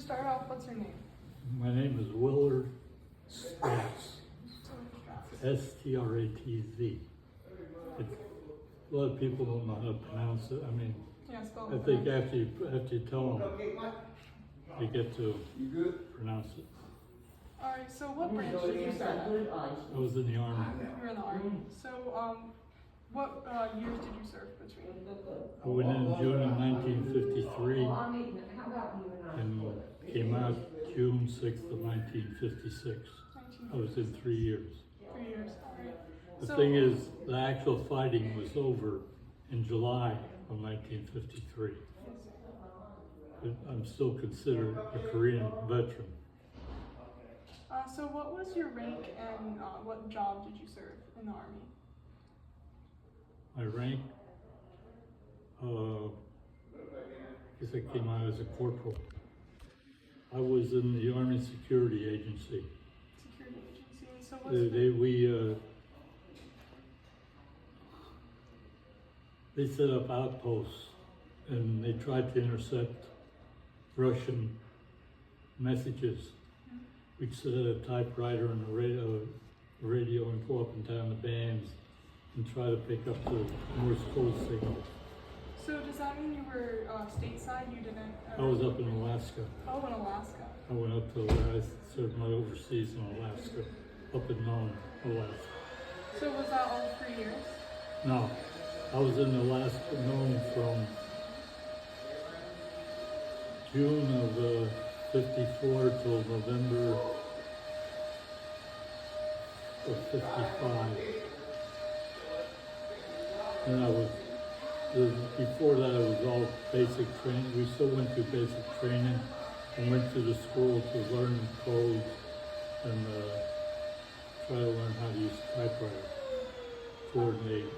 start off, what's your name? My name is Willard Stratz. S-T-R-A-T-Z. A lot of people don't know how to pronounce it. I mean, Yeah, spell I it. think after you tell them, you get to pronounce it. Alright, so what branch did you start at? I was in the Army. You were in the Army. So, what years did you serve between? I went in June of 1953 and came out June 6th of 1956. I was in 3 years. 3 years, alright. The thing is, the actual fighting was over in July of 1953. But I'm still considered a Korean veteran. So what was your rank and what job did you serve in the Army? My rank, I guess I came out as a corporal. I was in the Army Security Agency. Security agency. So what's They set up outposts and they tried to intercept Russian messages. We'd sit at a typewriter and a radio and go up and down the bands and try to pick up the Morse code signals. So does that mean you were stateside? You didn't? I was up in Alaska. Oh, in Alaska. I went up to I served my overseas in Alaska, up in Nome, Alaska. So was that all 3 years? No, I was in Alaska, Nome from June of 54 till November of 55. And before that I was all basic training. We still went through basic training and went to the school to learn codes and try to learn how to use a typewriter, coordinate.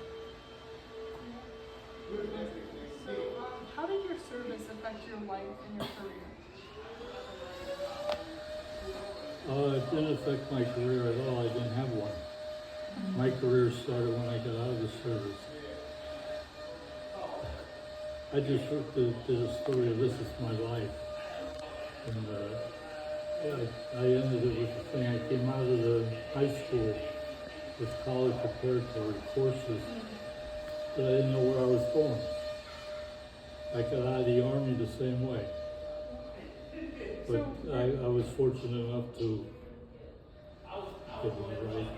So how did your service affect your life and your career? It didn't affect my career at all. I didn't have one. My career started when I got out of the service. I just did a story of this is my life. And I ended it with the thing. I came out of the high school with college preparatory courses, but I didn't know where I was going. I got out of the Army the same way. But I was fortunate enough to get it right.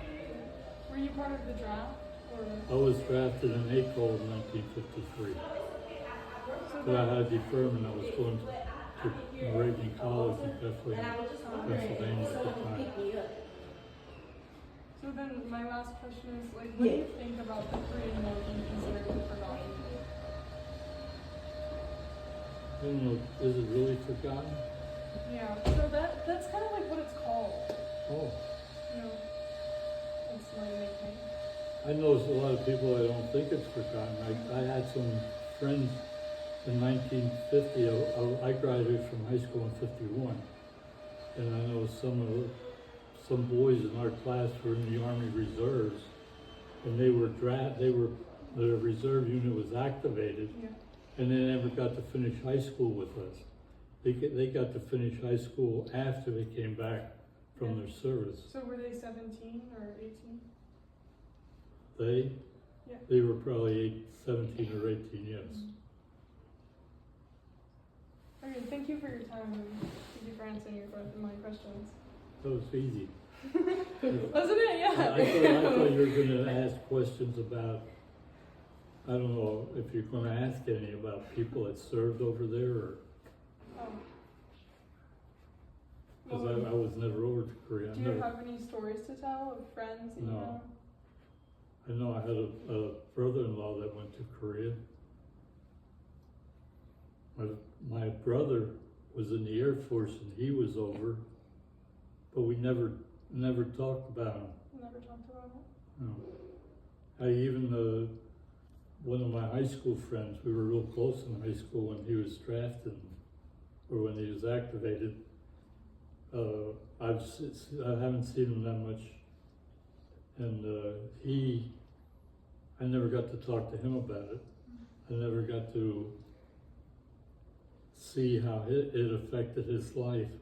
Were you part of the draft? Or? I was drafted in April of 1953. But I had deferment. I was going to Moravian College in Bethlehem, Pennsylvania at the time. So then my last question is, like, what do you think about the Korean War? Do you consider it forgotten? I don't know, is it really forgotten? Yeah, so that's kind of like what it's called. Oh. You know, it's my nickname. I know a lot of people that don't think it's forgotten. I had some friends in 1950. I graduated from high school in 51, and I know some boys in our class were in the Army Reserves, and the reserve unit was activated, and they never got to finish high school with us. They got to finish high school after they came back from their service. So were they 17 or 18? They? Yeah. They were probably 17 or 18, yes. Okay, thank you for your time and thank you for answering my questions. That was easy. Wasn't it? Yeah. I thought you were going to ask questions about, I don't know if you're going to ask any about people that served over there, or because I was never over to Korea. Do you have any stories to tell of friends that you know? I know I had a brother-in-law that went to Korea. My brother was in the Air Force and he was over, but we never talked about him. Never talked about it? No. One of my high school friends, we were real close in high school when he was drafted, or when he was activated. I haven't seen him that much, and I never got to talk to him about it. I never got to see how it affected his life.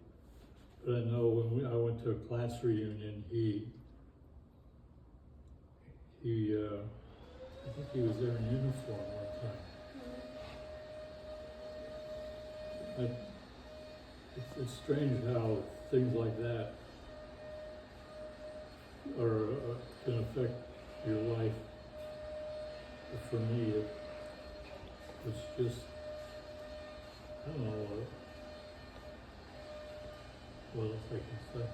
But I know when I went to a class reunion, I think he was there in uniform one time. It's strange how things like that can affect your life. But for me, it's just, I don't know what else I can say.